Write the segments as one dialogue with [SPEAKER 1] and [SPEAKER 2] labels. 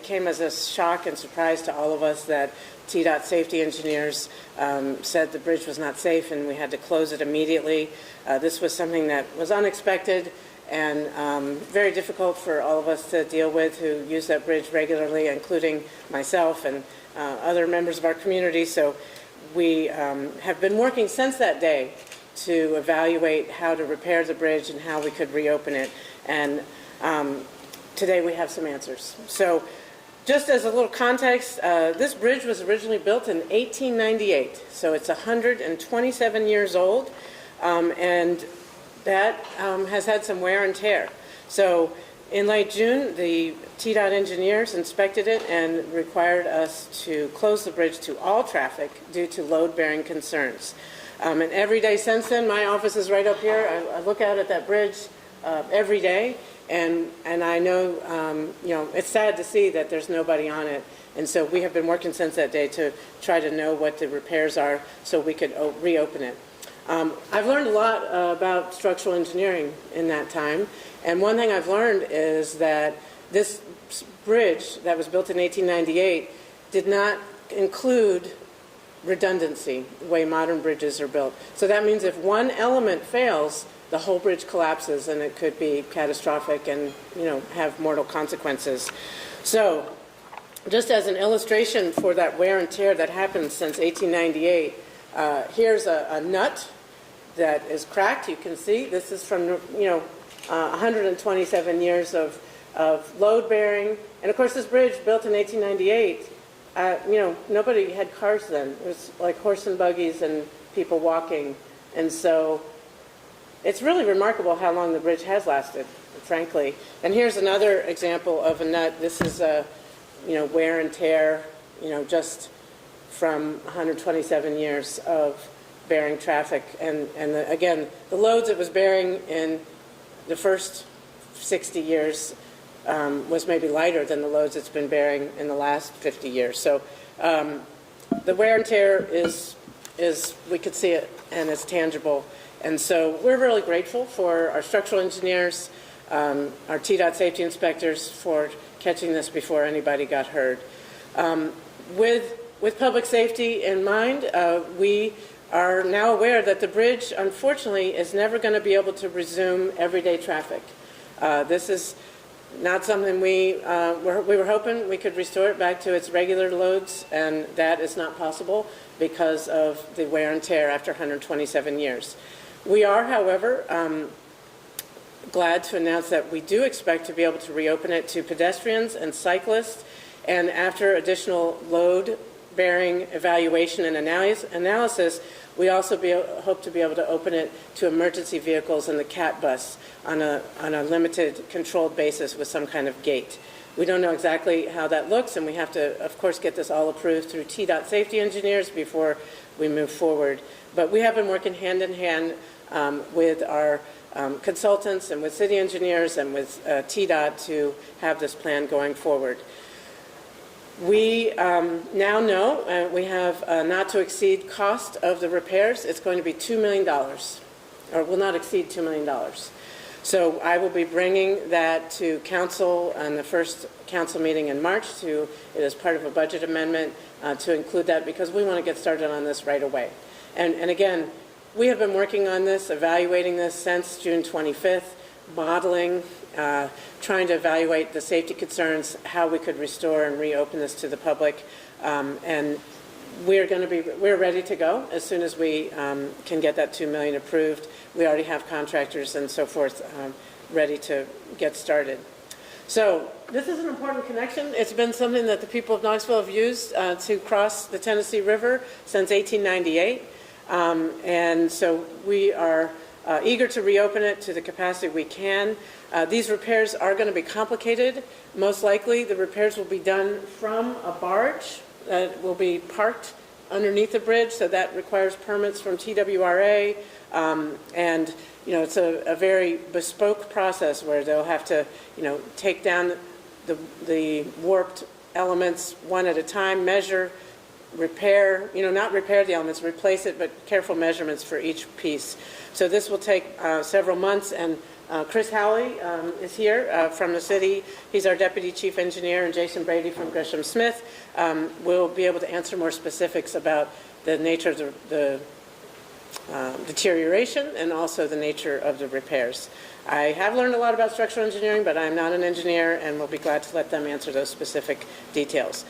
[SPEAKER 1] came as a shock and surprise to all of us that TDOT safety engineers said the bridge was not safe and we had to close it immediately. This was something that was unexpected and very difficult for all of us to deal with who use that bridge regularly, including myself and other members of our community. So we have been working since that day to evaluate how to repair the bridge and how we could reopen it. And today we have some answers. So just as a little context, this bridge was originally built in 1898. So it's 127 years old. And that has had some wear and tear. So in late June, the TDOT engineers inspected it and required us to close the bridge to all traffic due to load-bearing concerns. And every day since then, my office is right up here. I look out at that bridge every day, and I know, it's sad to see that there's nobody on it. And so we have been working since that day to try to know what the repairs are so we could reopen it. I've learned a lot about structural engineering in that time, and one thing I've learned is that this bridge that was built in 1898 did not include redundancy, the way modern bridges are built. So that means if one element fails, the whole bridge collapses, and it could be catastrophic and have mortal consequences. So just as an illustration for that wear and tear that happened since 1898, here's a nut that is cracked. You can see this is from 127 years of load bearing, and of course this bridge built in 1898. Nobody had cars then. It was like horse and buggies and people walking, and so it's really remarkable how long the bridge has lasted, frankly. And here's another example of a nut. This is a wear and tear, just from 127 years of bearing traffic, and again, the loads it was bearing in the first 60 years was maybe lighter than the loads it's been bearing in the last 50 years. So the wear and tear is we could see it, and it's tangible. And so we're really grateful for our structural engineers, our TDOT safety inspectors for catching this before anybody got hurt. With public safety in mind, we are now aware that the bridge, unfortunately, is never going to be able to resume everyday traffic. This is not something we were hoping we could restore it back to its regular loads, and that is not possible because of the wear and tear after 127 years. We are, however, glad to announce that we do expect to be able to reopen it to pedestrians and cyclists, and after additional load-bearing evaluation and analysis, we also hope to be able to open it to emergency vehicles and the CAT bus on a limited, controlled basis with some kind of gate. We don't know exactly how that looks, and we have to, of course, get this all approved through TDOT safety engineers before we move forward. But we have been working hand in hand with our consultants and with city engineers and with TDOT to have this plan going forward. We now know we have not to exceed cost of the repairs. It's going to be $2 million, or will not exceed $2 million. So I will be bringing that to council on the first council meeting in March. It is part of a budget amendment to include that because we want to get started on this right away. And again, we have been working on this, evaluating this since June 25th, modeling, trying to evaluate the safety concerns, how we could restore and reopen this to the public, and we're ready to go as soon as we can get that $2 million approved. We already have contractors and so forth ready to get started. So this is an important connection. It's been something that the people of Knoxville have used to cross the Tennessee River since 1898, and so we are eager to reopen it to the capacity we can. These repairs are going to be complicated. Most likely the repairs will be done from a barge that will be parked underneath the bridge, so that requires permits from TWRA, and it's a very bespoke process where they'll have to take down the warped elements one at a time, measure, repair, not repair the elements, replace it, but careful measurements for each piece. So this will take several months, and Chris Howley is here from the city. He's our Deputy Chief Engineer, and Jason Brady from Gresham Smith will be able to answer more specifics about the nature of the deterioration and also the nature of the repairs. I have learned a lot about structural engineering, but I'm not an engineer, and we'll be glad to let them answer those specific details.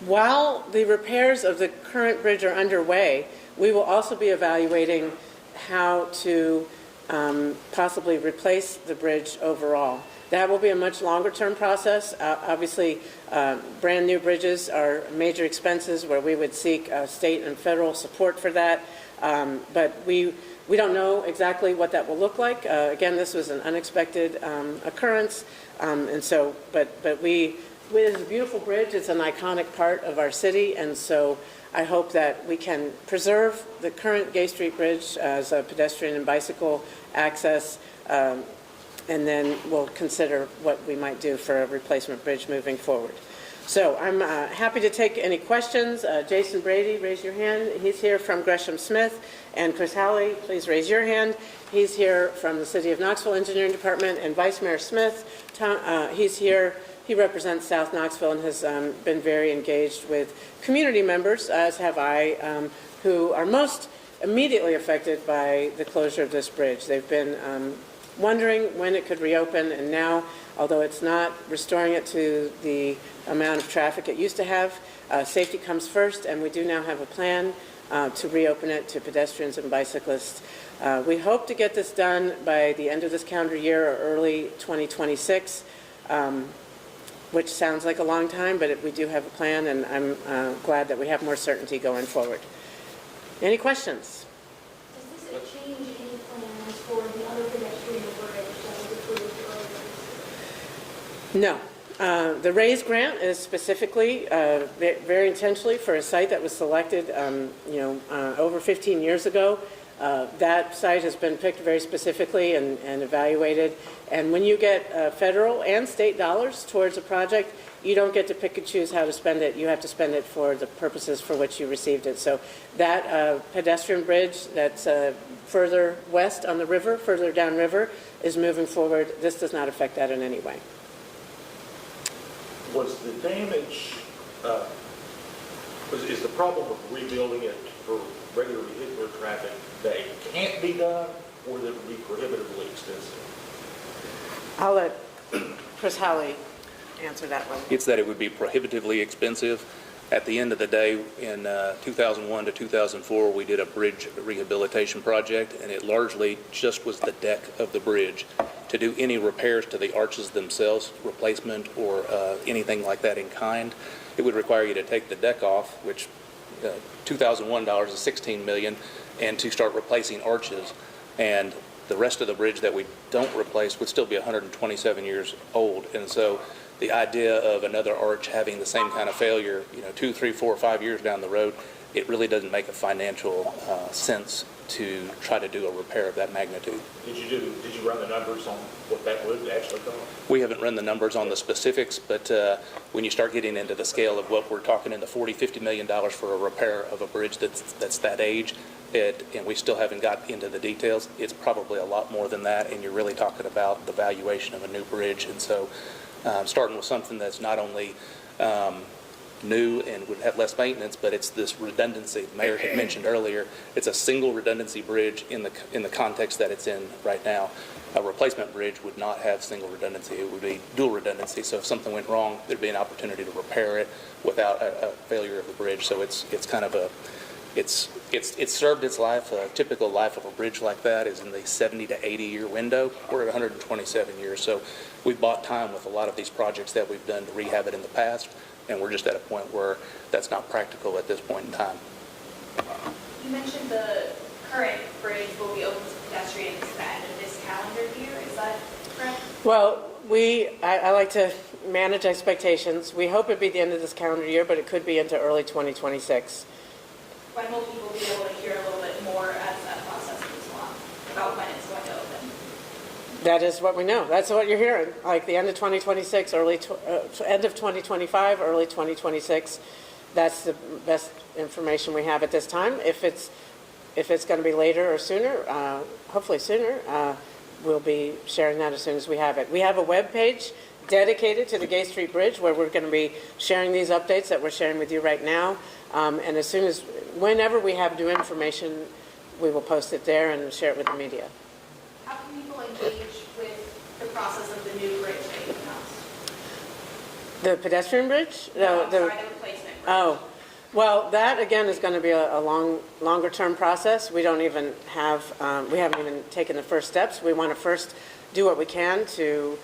[SPEAKER 1] While the repairs of the current bridge are underway, we will also be evaluating how to possibly replace the bridge overall. That will be a much longer-term process. Obviously, brand new bridges are major expenses where we would seek state and federal support for that. But we don't know exactly what that will look like. Again, this was an unexpected occurrence, and so, but it's a beautiful bridge. It's an iconic part of our city, and so I hope that we can preserve the current Gay Street Bridge as a pedestrian and bicycle access, and then we'll consider what we might do for a replacement bridge moving forward. So I'm happy to take any questions. Jason Brady, raise your hand. He's here from Gresham Smith. And Chris Howley, please raise your hand. He's here from the City of Knoxville Engineering Department. And Vice Mayor Smith, he's here. He represents South Knoxville and has been very engaged with community members, as have I, who are most immediately affected by the closure of this bridge. They've been wondering when it could reopen, and now, although it's not restoring it to the amount of traffic it used to have, safety comes first, and we do now have a plan to reopen it to pedestrians and bicyclists. We hope to get this done by the end of this calendar year or early 2026, which sounds like a long time, but we do have a plan, and I'm glad that we have more certainty going forward. Any questions?
[SPEAKER 2] Does this change any plans for the other pedestrian bridge that was approved earlier?
[SPEAKER 1] No. The RAISE grant is specifically, very intentionally, for a site that was selected, over 15 years ago. That site has been picked very specifically and evaluated. And when you get federal and state dollars towards a project, you don't get to pick and choose how to spend it. You have to spend it for the purposes for which you received it. So that pedestrian bridge that's further west on the river, further downriver, is moving forward. This does not affect that in any way.
[SPEAKER 3] Was the damage, is the problem of rebuilding it for regular vehicular traffic that it can't be done, or that it would be prohibitively expensive?
[SPEAKER 1] I'll let Chris Howley answer that one.
[SPEAKER 4] It's that it would be prohibitively expensive. At the end of the day, in 2001 to 2004, we did a bridge rehabilitation project, and it largely just was the deck of the bridge. To do any repairs to the arches themselves, replacement or anything like that in kind, it would require you to take the deck off, which $2001 is $16 million, and to start replacing arches. And the rest of the bridge that we don't replace would still be 127 years old. And so the idea of another arch having the same kind of failure, 2, 3, 4, 5 years down the road, it really doesn't make a financial sense to try to do a repair of that magnitude.
[SPEAKER 3] Did you run the numbers on what that would actually cost?
[SPEAKER 4] We haven't run the numbers on the specifics, but when you start getting into the scale of what we're talking in the $40, $50 million for a repair of a bridge that's that age, and we still haven't got into the details, it's probably a lot more than that, and you're really talking about the valuation of a new bridge. And so starting with something that's not only new and would have less maintenance, but it's this redundancy the mayor had mentioned earlier. It's a single redundancy bridge in the context that it's in right now. A replacement bridge would not have single redundancy. It would be dual redundancy. So if something went wrong, there'd be an opportunity to repair it without a failure of the bridge. So it's kind of it's served its life. A typical life of a bridge like that is in the 70 to 80 year window. We're at 127 years. So we've bought time with a lot of these projects that we've done to rehab it in the past. And we're just at a point where that's not practical at this point in time.
[SPEAKER 2] You mentioned the current bridge will be open to pedestrians at the end of this calendar year. Is that correct?
[SPEAKER 1] Well, I like to manage expectations. We hope it'd be the end of this calendar year, but it could be into early 2026.
[SPEAKER 2] When will people be able to hear a little bit more as that process moves along about when it's going to open?
[SPEAKER 1] That is what we know. That's what you're hearing. Like the end of 2026, end of 2025, early 2026. That's the best information we have at this time. If it's if it's going to be later or sooner, hopefully sooner, we'll be sharing that as soon as we have it. We have a web page dedicated to the Gay Street Bridge where we're going to be sharing these updates that we're sharing with you right now. And as soon as, whenever we have new information, we will post it there and share it with the media.
[SPEAKER 2] How can people engage with the process of the new bridge that you announced?
[SPEAKER 1] The pedestrian bridge?
[SPEAKER 2] No, I'm sorry, the replacement bridge.
[SPEAKER 1] Oh, well, that again is going to be a longer-term process. We don't even have, we haven't even taken the first steps. We want to first do what we can to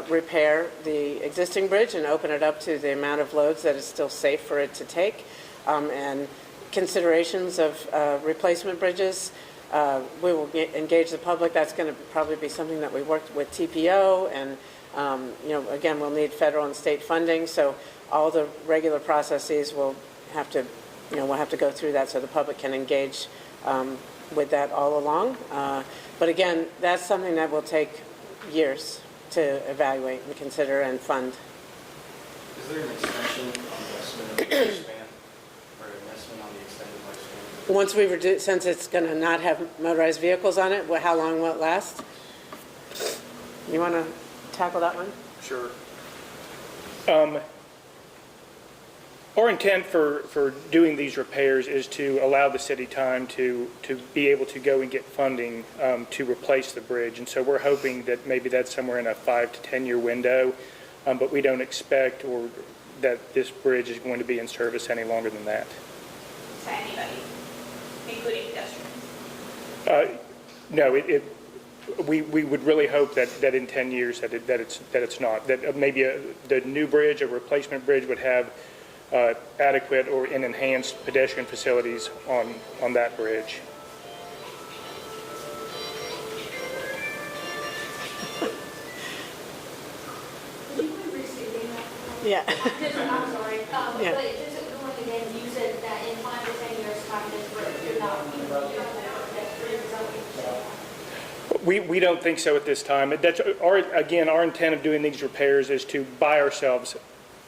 [SPEAKER 1] repair the existing bridge and open it up to the amount of loads that is still safe for it to take. And considerations of replacement bridges, we will engage the public. That's going to probably be something that we worked with TPO, and again, we'll need federal and state funding. So all the regular processes will have to, we'll have to go through that so the public can engage with that all along. But again, that's something that will take years to evaluate and consider and fund.
[SPEAKER 5] Is there an extension on the estimate of the lifespan, or an estimate on the extended lifespan?
[SPEAKER 1] Once we reduce, since it's going to not have motorized vehicles on it, how long will it last? You want to tackle that one?
[SPEAKER 6] Sure. Our intent for doing these repairs is to allow the city time to be able to go and get funding to replace the bridge. And so we're hoping that maybe that's somewhere in a 5 to 10 year window, but we don't expect that this bridge is going to be in service any longer than that.
[SPEAKER 2] To anybody, including pedestrians?
[SPEAKER 6] No, we would really hope that in 10 years that it's not. That maybe the new bridge, a replacement bridge, would have adequate or enhanced pedestrian facilities on that bridge.
[SPEAKER 7] Would you mind restating that?
[SPEAKER 1] Yeah.
[SPEAKER 7] I'm sorry.
[SPEAKER 1] Yeah.
[SPEAKER 7] But just going again, you said that in 5 to 10 years' time, this bridge, you're not
[SPEAKER 6] We don't think so at this time. That's our intent of doing these repairs is to buy ourselves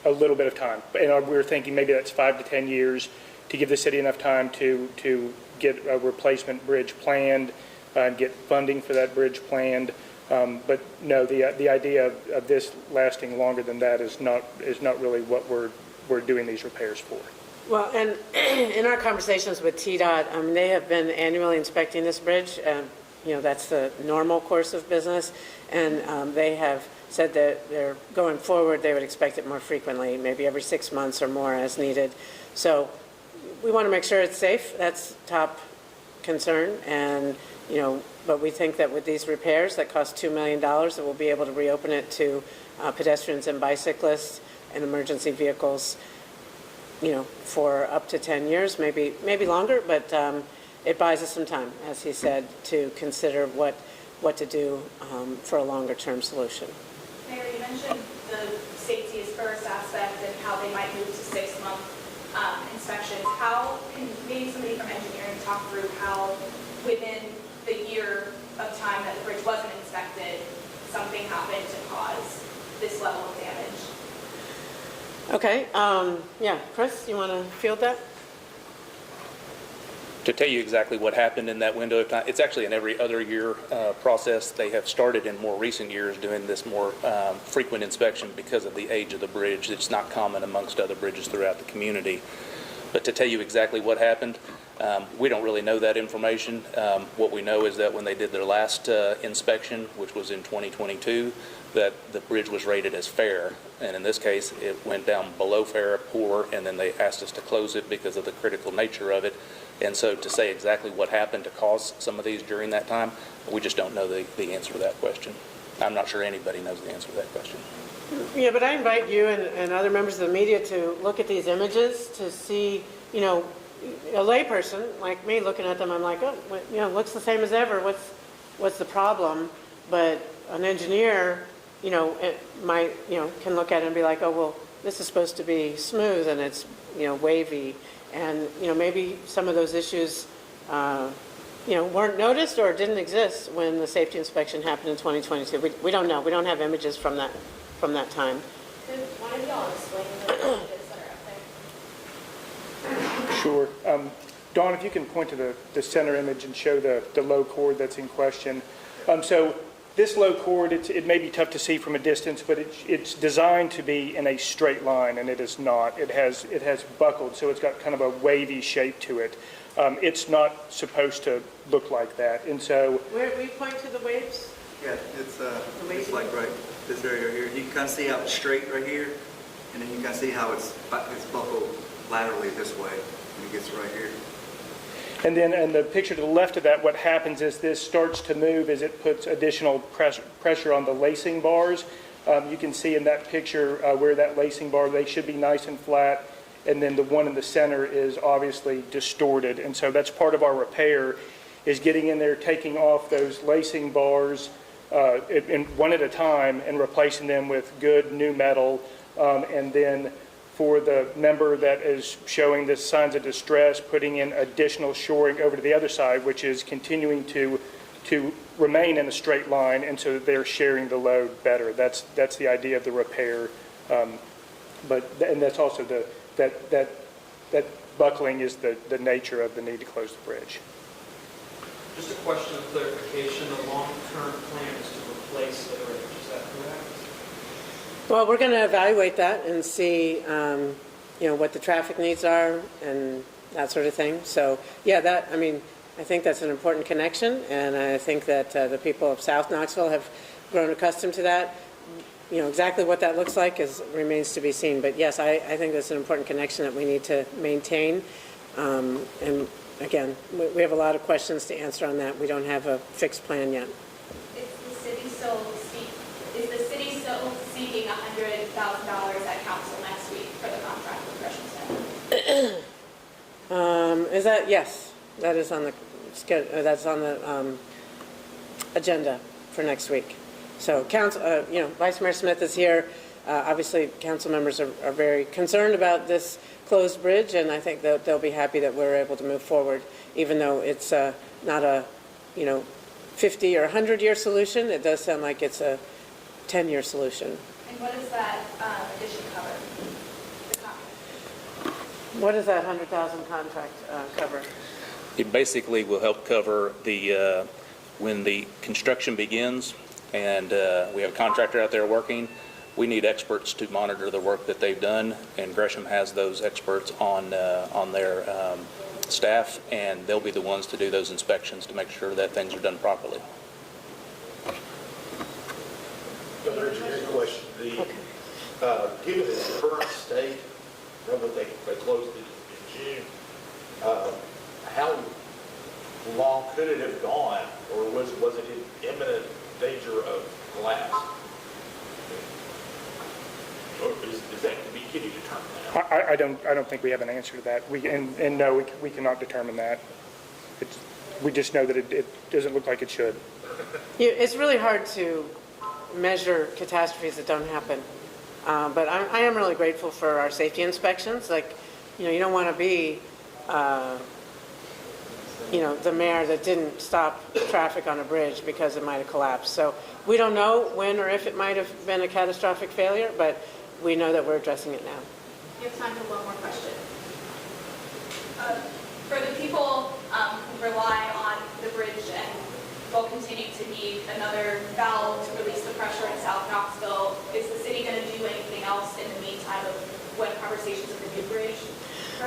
[SPEAKER 6] a little bit of time. And we're thinking maybe that's 5 to 10 years to give the city enough time to get a replacement bridge planned and get funding for that bridge planned. But no, the idea of this lasting longer than that is not really what we're doing these repairs for.
[SPEAKER 1] Well, and in our conversations with TDOT, they have been annually inspecting this bridge. That's the normal course of business, and they have said that they're going forward, they would expect it more frequently, maybe every 6 months or more as needed. So we want to make sure it's safe. That's top concern. And, but we think that with these repairs that cost $2 million, that we'll be able to reopen it to pedestrians and bicyclists and emergency vehicles, for up to 10 years, maybe longer, but it buys us some time, as he said, to consider what to do for a longer-term solution.
[SPEAKER 2] Mayor, you mentioned the safety is first aspect and how they might move to 6-month inspections. How can maybe somebody from engineering talk through how within the year of time that the bridge wasn't inspected, something happened to cause this level of damage?
[SPEAKER 1] Okay, yeah, Chris, you want to field that?
[SPEAKER 4] To tell you exactly what happened in that window of time, it's actually an every other year process. They have started in more recent years doing this more frequent inspection because of the age of the bridge. It's not common amongst other bridges throughout the community. But to tell you exactly what happened, we don't really know that information. What we know is that when they did their last inspection, which was in 2022, that the bridge was rated as fair. And in this case, it went down below fair, poor, and then they asked us to close it because of the critical nature of it. And so to say exactly what happened to cause some of these during that time, we just don't know the answer to that question. I'm not sure anybody knows the answer to that question.
[SPEAKER 1] Yeah, but I invite you and other members of the media to look at these images to see, a layperson like me looking at them, I'm like, oh, looks the same as ever. What's the problem? But an engineer, it might, can look at it and be like, oh, well, this is supposed to be smooth and it's, wavy. And, maybe some of those issues, weren't noticed or didn't exist when the safety inspection happened in 2022. We don't know. We don't have images from that time.
[SPEAKER 7] Could one of y'all explain the images that are up there?
[SPEAKER 6] Sure. Dawn, if you can point to the center image and show the low chord that's in question. So this low chord, it may be tough to see from a distance, but it's designed to be in a straight line, and it is not. It has buckled, so it's got kind of a wavy shape to it. It's not supposed to look like that, and so
[SPEAKER 1] Where we point to the waves?
[SPEAKER 8] Yeah, it's like right this area right here. You can kind of see how it's straight right here, and then you can see how it's buckled laterally this way, and it gets right here.
[SPEAKER 6] And then in the picture to the left of that, what happens is this starts to move as it puts additional pressure on the lacing bars. You can see in that picture where that lacing bar, they should be nice and flat, and then the one in the center is obviously distorted. And so that's part of our repair, is getting in there, taking off those lacing bars one at a time and replacing them with good new metal, and then for the member that is showing the signs of distress, putting in additional shoring over to the other side, which is continuing to remain in a straight line, and so that they're sharing the load better. That's the idea of the repair. And that's also that buckling is the nature of the need to close the bridge.
[SPEAKER 9] Just a question of clarification, the long-term plan is to replace the bridge, is that correct?
[SPEAKER 1] Well, we're going to evaluate that and see, what the traffic needs are and that sort of thing. So, yeah, I think that's an important connection, and I think that the people of South Knoxville have grown accustomed to that. Exactly what that looks like remains to be seen. But yes, I think that's an important connection that we need to maintain. And again, we have a lot of questions to answer on that. We don't have a fixed plan yet.
[SPEAKER 2] Is the city still seeking $100,000 at council next week for the contract with Gresham Center?
[SPEAKER 1] Yes, that is on the schedule. That's on the agenda for next week. So, Vice Mayor Smith is here. Obviously, council members are very concerned about this closed bridge, and I think that they'll be happy that we're able to move forward, even though it's not a 50 or 100-year solution. It does sound like it's a 10-year solution.
[SPEAKER 2] And what does that addition cover? The contract?
[SPEAKER 1] What does that 100,000 contract cover?
[SPEAKER 4] It basically will help cover when the construction begins, and we have a contractor out there working. We need experts to monitor the work that they've done, and Gresham has those experts on their staff, and they'll be the ones to do those inspections to make sure that things are done properly.
[SPEAKER 3] Another engineering question. Given its current state, remember they closed it in June, how long could it have gone, or was it in imminent danger of collapse? Or is that to be determined?
[SPEAKER 6] I don't think we have an answer to that. No, we cannot determine that. We just know that it doesn't look like it should.
[SPEAKER 1] It's really hard to measure catastrophes that don't happen. But I am really grateful for our safety inspections. You don't want to be, the mayor that didn't stop traffic on a bridge because it might have collapsed. So we don't know when or if it might have been a catastrophic failure, but we know that we're addressing it now.
[SPEAKER 2] You have time for one more question. For the people who rely on the bridge and will continue to need another valve to release the pressure in South Knoxville, is the city going to do anything else in the meantime of when conversations of the new bridge?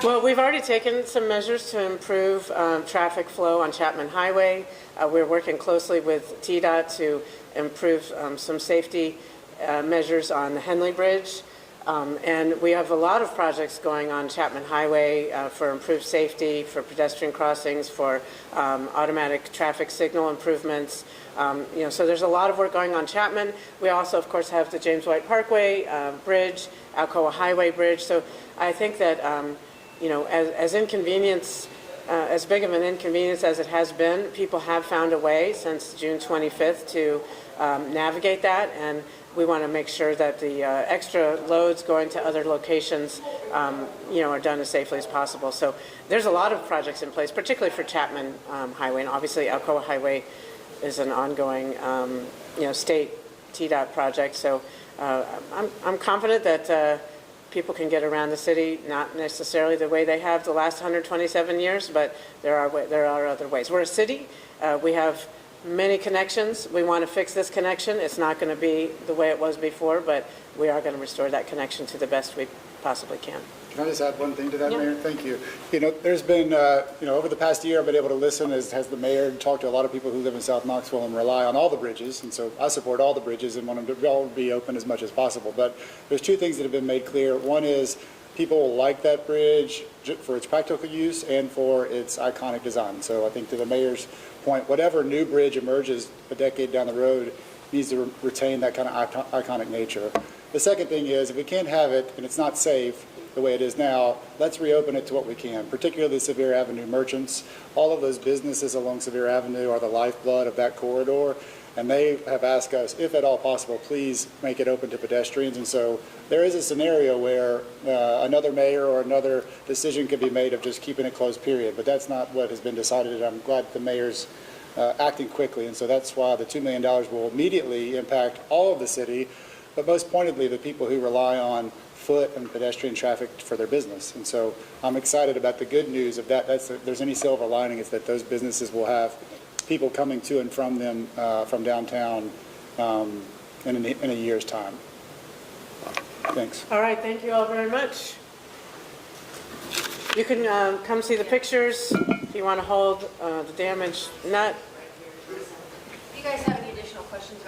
[SPEAKER 1] Well, we've already taken some measures to improve traffic flow on Chapman Highway. We're working closely with TDOT to improve some safety measures on the Henley Bridge. And we have a lot of projects going on Chapman Highway for improved safety, for pedestrian crossings, for automatic traffic signal improvements. So there's a lot of work going on Chapman. We also, of course, have the James White Parkway Bridge, Alcoa Highway Bridge. So I think that, as inconvenience, as big of an inconvenience as it has been, people have found a way since June 25th to navigate that, and we want to make sure that the extra loads going to other locations, are done as safely as possible. So there's a lot of projects in place, particularly for Chapman Highway, and obviously Alcoa Highway is an ongoing, state TDOT project. So I'm confident that people can get around the city, not necessarily the way they have the last 127 years, but there are other ways. We're a city. We have many connections. We want to fix this connection. It's not going to be the way it was before, but we are going to restore that connection to the best we possibly can.
[SPEAKER 10] Can I just add one thing to that,
[SPEAKER 1] Yeah.
[SPEAKER 10] Mayor? Thank you. There's been, over the past year, I've been able to listen as the mayor and talk to a lot of people who live in South Knoxville and rely on all the bridges. And so I support all the bridges and want them to all be open as much as possible. But there's two things that have been made clear. One is people like that bridge for its practical use and for its iconic design. So I think to the mayor's point, whatever new bridge emerges a decade down the road needs to retain that kind of iconic nature. The second thing is, if we can't have it and it's not safe the way it is now, let's reopen it to what we can, particularly Sevier Avenue merchants. All of those businesses along Sevier Avenue are the lifeblood of that corridor, and they have asked us, if at all possible, please make it open to pedestrians. And so there is a scenario where another mayor or another decision could be made of just keeping it closed, period. But that's not what has been decided, and I'm glad the mayor's acting quickly. And so that's why the $2 million will immediately impact all of the city, but most pointedly, the people who rely on foot and pedestrian traffic for their business. And so I'm excited about the good news of that. If there's any silver lining, it's that those businesses will have people coming to and from them from downtown in a year's time. Thanks.
[SPEAKER 1] All right, thank you all very much. You can come see the pictures if you want to hold the damaged nut.
[SPEAKER 7] You guys have